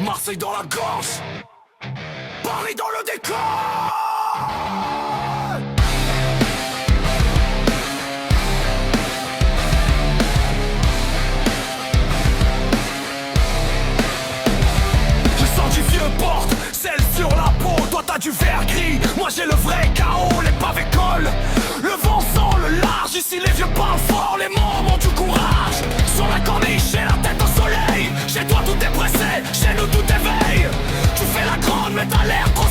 Marseille dans la gorge, Paris dans le décor. Je sens du vieux porte, celle sur la peau. Toi t'as du vert gris, moi j'ai le vrai chaos. Les pavés collent, le vent sent le large. Ici les vieux parlent fort, les morts ont du courage. Sur la corniche, j'ai la tête au soleil. Chez toi tout est pressé, chez nous tout éveille. Tu fais la grande mais t'as l'air trop